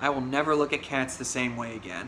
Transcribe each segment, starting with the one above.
I will never look at cats the same way again.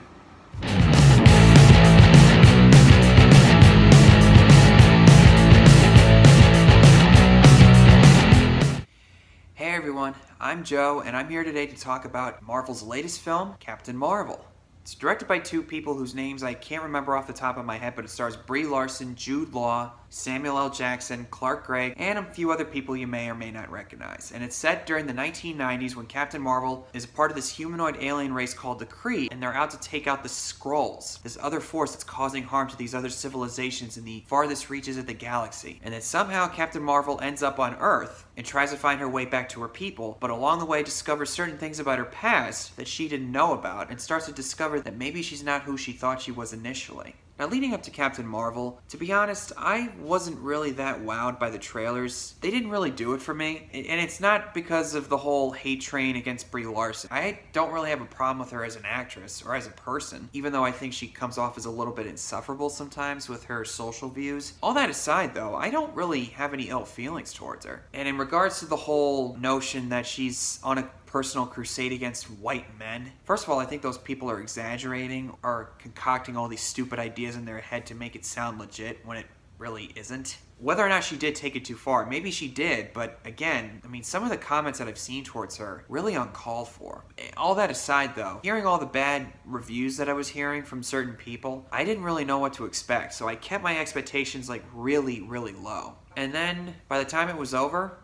Hey everyone, I'm Joe, and I'm here today to talk about Marvel's latest film, Captain Marvel. It's directed by two people whose names I can't remember off the top of my head, but it stars Brie Larson, Jude Law, Samuel L. Jackson, Clark Gregg, and a few other people you may or may not recognize. And it's set during the 1990s when Captain Marvel is a part of this humanoid alien race called the Kree, and they're out to take out the Skrulls, this other force that's causing harm to these other civilizations in the farthest reaches of the galaxy. And then somehow Captain Marvel ends up on Earth and tries to find her way back to her people, but along the way discovers certain things about her past that she didn't know about, and starts to discover that maybe she's not who she thought she was initially. Now, leading up to Captain Marvel, to be honest, I wasn't really that wowed by the trailers. They didn't really do it for me, and it's not because of the whole hate train against Brie Larson. I don't really have a problem with her as an actress or as a person, even though I think she comes off as a little bit insufferable sometimes with her social views. All that aside, though, I don't really have any ill feelings towards her. And in regards to the whole notion that she's on a personal crusade against white men. First of all, I think those people are exaggerating or concocting all these stupid ideas in their head to make it sound legit when it really isn't. Whether or not she did take it too far, maybe she did, but again, I mean, some of the comments that I've seen towards her, really uncalled for. All that aside though, hearing all the bad reviews that I was hearing from certain people, I didn't really know what to expect, so I kept my expectations like really, really low. And then, by the time it was over,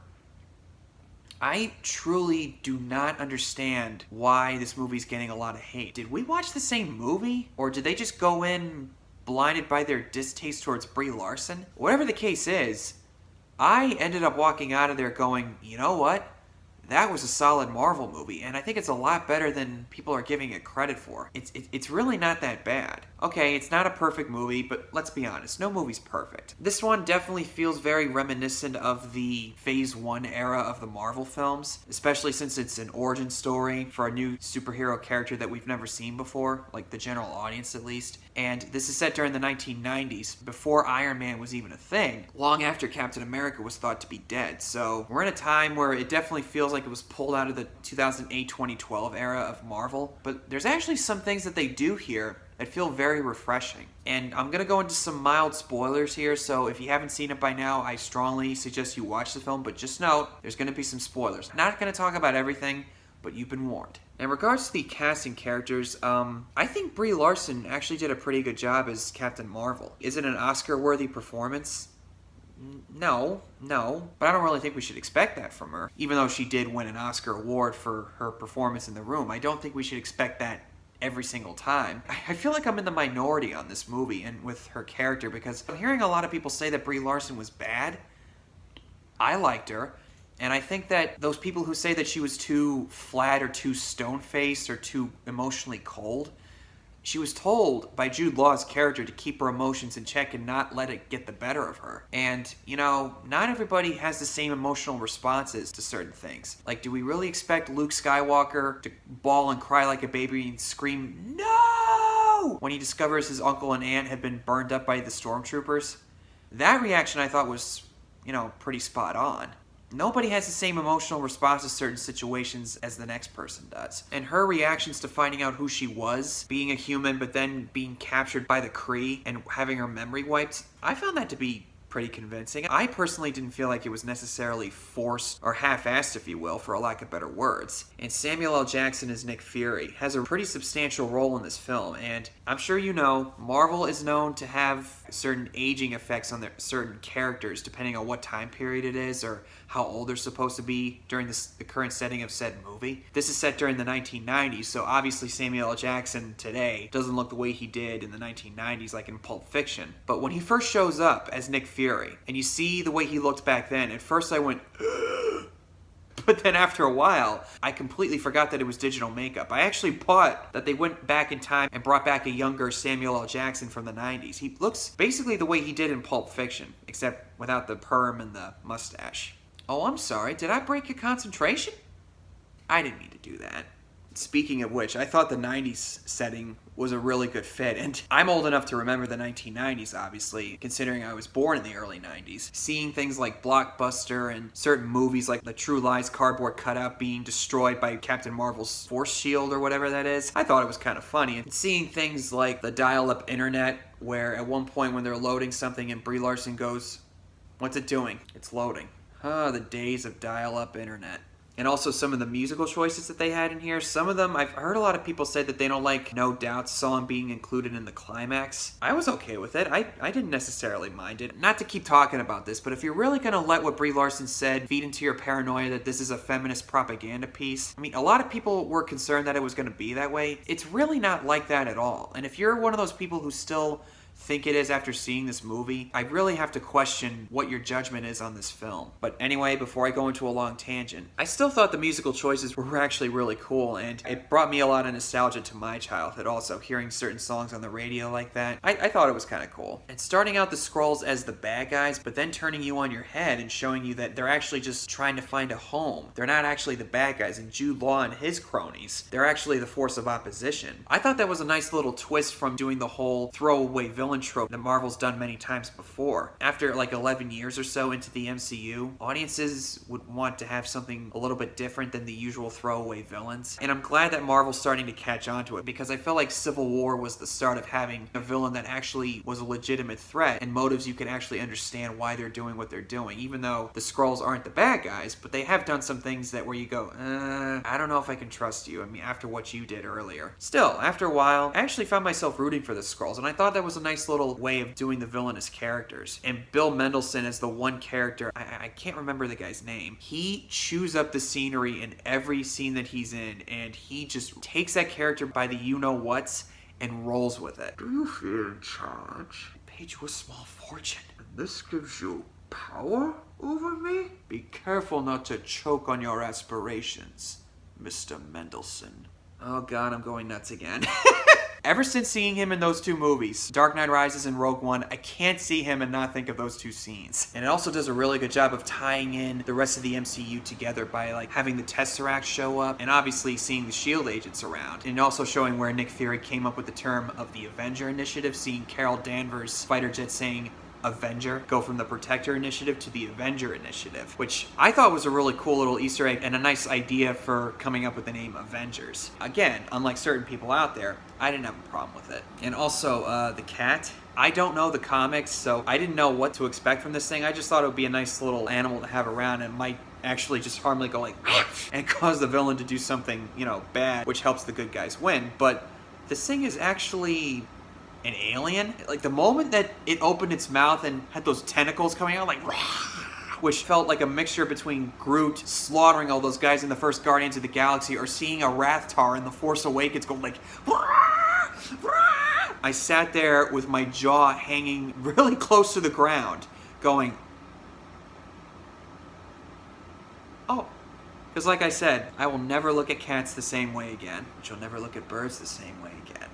I truly do not understand why this movie's getting a lot of hate. Did we watch the same movie? Or did they just go in blinded by their distaste towards Brie Larson? Whatever the case is, I ended up walking out of there going, you know what? That was a solid Marvel movie, and I think it's a lot better than people are giving it credit for. It's really not that bad. Okay, it's not a perfect movie, but let's be honest, no movie's perfect. This one definitely feels very reminiscent of the Phase 1 era of the Marvel films, especially since it's an origin story for a new superhero character that we've never seen before, like the general audience at least. And this is set during the 1990s, before Iron Man was even a thing, long after Captain America was thought to be dead. So we're in a time where it definitely feels like it was pulled out of the 2008-2012 era of Marvel, but there's actually some things that they do here that feel very refreshing. And I'm going to go into some mild spoilers here, so if you haven't seen it by now, I strongly suggest you watch the film, but just note, there's going to be some spoilers. Not going to talk about everything, but you've been warned. In regards to the casting characters, I think Brie Larson actually did a pretty good job as Captain Marvel. Is it an Oscar-worthy performance? No, but I don't really think we should expect that from her. Even though she did win an Oscar award for her performance in The Room, I don't think we should expect that every single time. I feel like I'm in the minority on this movie and with her character because I'm hearing a lot of people say that Brie Larson was bad. I liked her. And I think that those people who say that she was too flat or too stone-faced or too emotionally cold, she was told by Jude Law's character to keep her emotions in check and not let it get the better of her. And, you know, not everybody has the same emotional responses to certain things. Like, do we really expect Luke Skywalker to bawl and cry like a baby and scream, "No!" when he discovers his uncle and aunt had been burned up by the stormtroopers? That reaction I thought was, you know, pretty spot on. Nobody has the same emotional response to certain situations as the next person does. And her reactions to finding out who she was, being a human but then being captured by the Kree and having her memory wiped, I found that to be pretty convincing. I personally didn't feel like it was necessarily forced or half-assed, if you will, for a lack of better words. And Samuel L. Jackson as Nick Fury has a pretty substantial role in this film, and I'm sure you know, Marvel is known to have certain aging effects on their certain characters depending on what time period it is or how old they're supposed to be during the current setting of said movie. This is set during the 1990s, so obviously Samuel L. Jackson today doesn't look the way he did in the 1990s like in Pulp Fiction. But when he first shows up as Nick Fury, and you see the way he looked back then, at first I went, but then after a while, I completely forgot that it was digital makeup. I actually thought that they went back in time and brought back a younger Samuel L. Jackson from the 90s. He looks basically the way he did in Pulp Fiction, except without the perm and the mustache. Oh, I'm sorry. Did I break your concentration? I didn't mean to do that. Speaking of which, I thought the 90s setting was a really good fit. And I'm old enough to remember the 1990s, obviously, considering I was born in the early 90s. Seeing things like Blockbuster and certain movies like the True Lies cardboard cutout being destroyed by Captain Marvel's force shield or whatever that is, I thought it was kind of funny. And seeing things like the dial-up internet, where at one point when they're loading something and Brie Larson goes, "What's it doing?" "It's loading." The days of dial-up internet. And also some of the musical choices that they had in here. Some of them, I've heard a lot of people say that they don't like No Doubt's song being included in the climax. I was okay with it. I didn't necessarily mind it. Not to keep talking about this, but if you're really going to let what Brie Larson said feed into your paranoia that this is a feminist propaganda piece, I mean, a lot of people were concerned that it was going to be that way. It's really not like that at all. And if you're one of those people who still think it is after seeing this movie, I really have to question what your judgment is on this film. But anyway, before I go into a long tangent, I still thought the musical choices were actually really cool, and it brought me a lot of nostalgia to my childhood also, hearing certain songs on the radio like that. I thought it was kind of cool. And starting out the Skrulls as the bad guys, but then turning you on your head and showing you that they're actually just trying to find a home. They're not actually the bad guys, and Jude Law and his cronies, they're actually the force of opposition. I thought that was a nice little twist from doing the whole throwaway villain trope that Marvel's done many times before. After like 11 years or so into the MCU, audiences would want to have something a little bit different than the usual throwaway villains. And I'm glad that Marvel's starting to catch on to it, because I felt like Civil War was the start of having a villain that actually was a legitimate threat and motives you can actually understand why they're doing what they're doing, even though the Skrulls aren't the bad guys, but they have done some things that where you go, I don't know if I can trust you. I mean, after what you did earlier. Still, after a while, I actually found myself rooting for the Skrulls, and I thought that was a nice little way of doing the villainous characters. And Bill Mendelsohn as the one character, I can't remember the guy's name. He chews up the scenery in every scene that he's in, and he just takes that character by the you-know-whats and rolls with it. Do you feel in charge? I paid you a small fortune. And this gives you power over me? Be careful not to choke on your aspirations, Mr. Mendelsohn. Oh god, I'm going nuts again. Ever since seeing him in those two movies, Dark Knight Rises and Rogue One, I can't see him and not think of those two scenes. And it also does a really good job of tying in the rest of the MCU together by like having the Tesseract show up and obviously seeing the S.H.I.E.L.D. agents around. And also showing where Nick Fury came up with the term of the Avenger Initiative, seeing Carol Danvers' fighter jet saying Avenger go from the Protector Initiative to the Avenger Initiative, which I thought was a really cool little Easter egg and a nice idea for coming up with the name Avengers. Again, unlike certain people out there, I didn't have a problem with it. And also, the cat. I don't know the comics, so I didn't know what to expect from this thing. I just thought it would be a nice little animal to have around, and might actually just harmlessly go like and cause the villain to do something, bad, which helps the good guys win. But this thing is actually an alien. Like the moment that it opened its mouth and had those tentacles coming out, like, which felt like a mixture between Groot slaughtering all those guys in the first Guardians of the Galaxy or seeing a Rathtar in The Force Awakens go like, I sat there with my jaw hanging really close to the ground going, oh. Because like I said, I will never look at cats the same way again, which will never look at birds the same way again.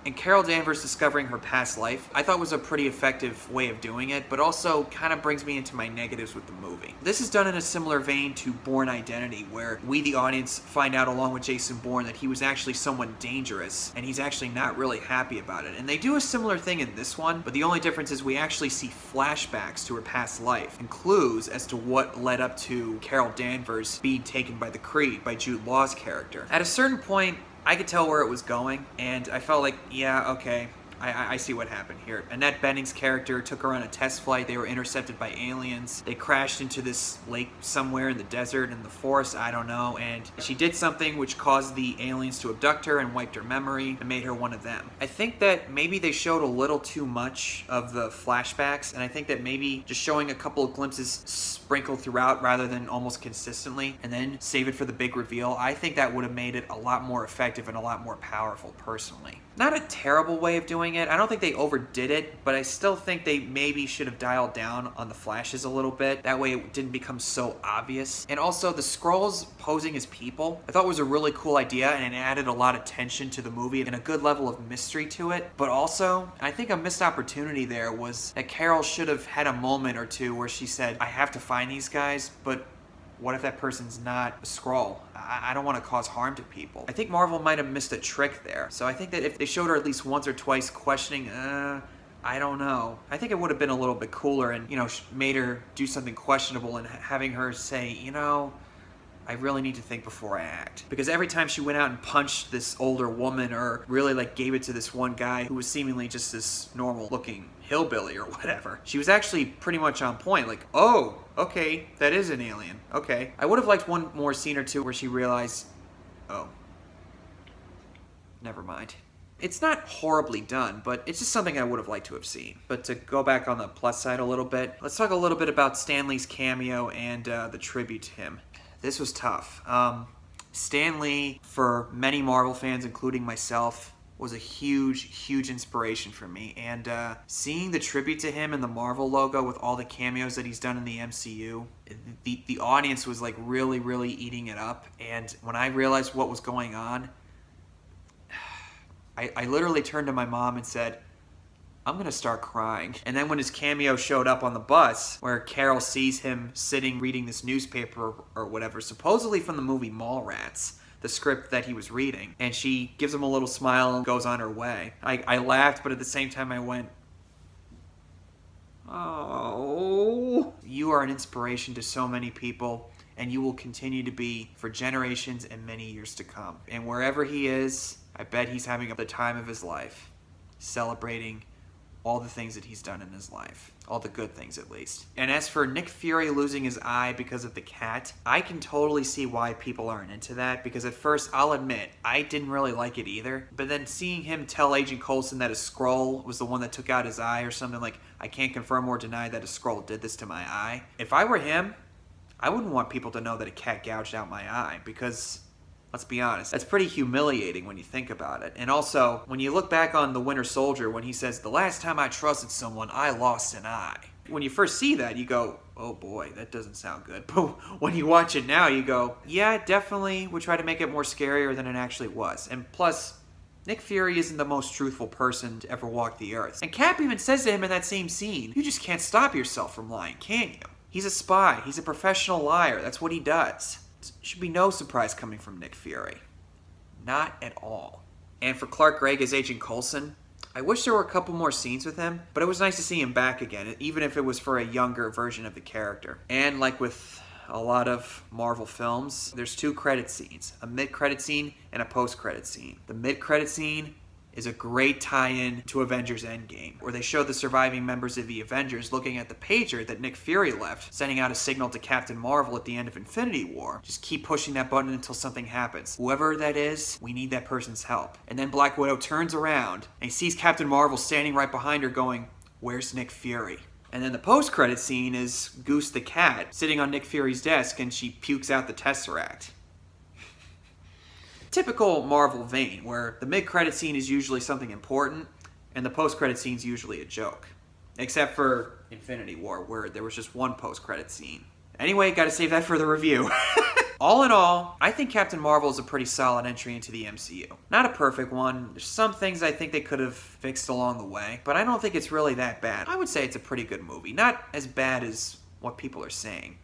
And Carol Danvers discovering her past life, I thought was a pretty effective way of doing it, but also kind of brings me into my negatives with the movie. This is done in a similar vein to Bourne Identity, where we, the audience, find out along with Jason Bourne that he was actually someone dangerous, and he's actually not really happy about it. And they do a similar thing in this one, but the only difference is we actually see flashbacks to her past life, and clues as to what led up to Carol Danvers being taken by the Kree, by Jude Law's character. At a certain point, I could tell where it was going, and I felt like, yeah, okay, I see what happened here. Annette Bening's character took her on a test flight. They were intercepted by aliens. They crashed into this lake somewhere in the desert, in the forest, I don't know, and she did something which caused the aliens to abduct her and wiped her memory and made her one of them. I think that maybe they showed a little too much of the flashbacks, and I think that maybe just showing a couple of glimpses sprinkled throughout rather than almost consistently, and then save it for the big reveal, I think that would have made it a lot more effective and a lot more powerful, personally. Not a terrible way of doing it. I don't think they overdid it, but I still think they maybe should have dialed down on the flashes a little bit. That way it didn't become so obvious. And also, the Skrulls posing as people, I thought was a really cool idea, and it added a lot of tension to the movie and a good level of mystery to it. But also, I think a missed opportunity there was that Carol should have had a moment or two where she said, I have to find these guys, but What if that person's not a Skrull? I don't want to cause harm to people. I think Marvel might have missed a trick there. So I think that if they showed her at least once or twice questioning, I don't know. I think it would have been a little bit cooler and, made her do something questionable and having her say, I really need to think before I act. Because every time she went out and punched this older woman or really gave it to this one guy who was seemingly just this normal looking hillbilly or whatever, she was actually pretty much on point. Oh, okay, that is an alien. Okay. I would have liked one more scene or two where she realized, oh, never mind. It's not horribly done, but it's just something I would have liked to have seen. But to go back on the plus side a little bit, let's talk a little bit about Stan Lee's cameo and the tribute to him. This was tough. Stan Lee, for many Marvel fans, including myself, was a huge, huge inspiration for me. And seeing the tribute to him and the Marvel logo with all the cameos that he's done in the MCU, the audience was really, really eating it up. And when I realized what was going on, I literally turned to my mom and said, I'm gonna start crying. And then when his cameo showed up on the bus, where Carol sees him sitting reading this newspaper or whatever, supposedly from the movie Mallrats, the script that he was reading, and she gives him a little smile and goes on her way. I laughed, but at the same time I went, oh. You are an inspiration to so many people, and you will continue to be for generations and many years to come. And wherever he is, I bet he's having the time of his life, celebrating all the things that he's done in his life. All the good things, at least. And as for Nick Fury losing his eye because of the cat, I can totally see why people aren't into that, because at first, I'll admit, I didn't really like it either. But then seeing him tell Agent Coulson that a Skrull was the one that took out his eye or something I can't confirm or deny that a Skrull did this to my eye. If I were him, I wouldn't want people to know that a cat gouged out my eye, because let's be honest, that's pretty humiliating when you think about it. And also, when you look back on The Winter Soldier, when he says, the last time I trusted someone, I lost an eye. When you first see that, you go, oh boy, that doesn't sound good. But when you watch it now, you go, yeah, it definitely would try to make it more scarier than it actually was. And plus, Nick Fury isn't the most truthful person to ever walk the earth. And Cap even says to him in that same scene, you just can't stop yourself from lying, can you? He's a spy. He's a professional liar. That's what he does. Should be no surprise coming from Nick Fury. Not at all. And for Clark Gregg as Agent Coulson, I wish there were a couple more scenes with him, but it was nice to see him back again, even if it was for a younger version of the character. And like with a lot of Marvel films, there's two credit scenes, a mid-credit scene and a post-credit scene. The mid-credit scene is a great tie-in to Avengers Endgame, where they show the surviving members of the Avengers looking at the pager that Nick Fury left, sending out a signal to Captain Marvel at the end of Infinity War. Just keep pushing that button until something happens. Whoever that is, we need that person's help. And then Black Widow turns around and sees Captain Marvel standing right behind her going, where's Nick Fury? And then the post-credit scene is Goose the cat sitting on Nick Fury's desk, and she pukes out the Tesseract. Typical Marvel vein, where the mid-credit scene is usually something important, and the post-credit scene is usually a joke. Except for Infinity War, where there was just one post-credit scene. Anyway, gotta save that for the review. All in all, I think Captain Marvel is a pretty solid entry into the MCU. Not a perfect one. There's some things I think they could have fixed along the way, but I don't think it's really that bad. I would say it's a pretty good movie. Not as bad as what people are saying.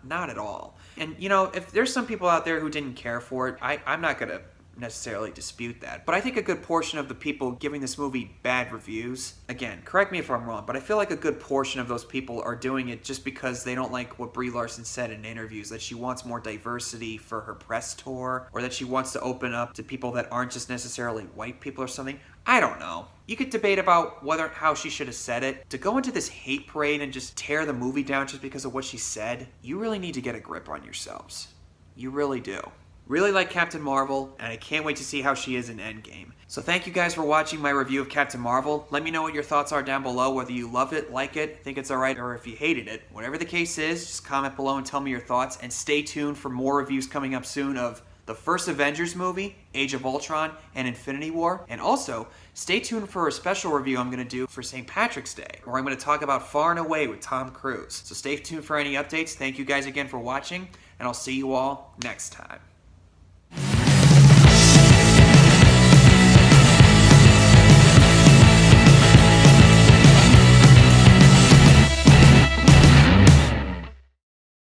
Not at all. And, if there's some people out there who didn't care for it, I'm not going to necessarily dispute that. But I think a good portion of the people giving this movie bad reviews, again, correct me if I'm wrong, but I feel like a good portion of those people are doing it just because they don't like what Brie Larson said in interviews, that she wants more diversity for her press tour, or that she wants to open up to people that aren't just necessarily white people or something. I don't know. You could debate about how she should have said it. To go into this hate parade and just tear the movie down just because of what she said, you really need to get a grip on yourselves. You really do. Really like Captain Marvel, and I can't wait to see how she is in Endgame. So thank you guys for watching my review of Captain Marvel. Let me know what your thoughts are down below, whether you love it, like it, think it's alright, or if you hated it. Whatever the case is, just comment below and tell me your thoughts, and stay tuned for more reviews coming up soon of the first Avengers movie, Age of Ultron, and Infinity War. And also, stay tuned for a special review I'm going to do for St. Patrick's Day, where I'm going to talk about Far and Away with Tom Cruise. So stay tuned for any updates. Thank you guys again for watching, and I'll see you all next time.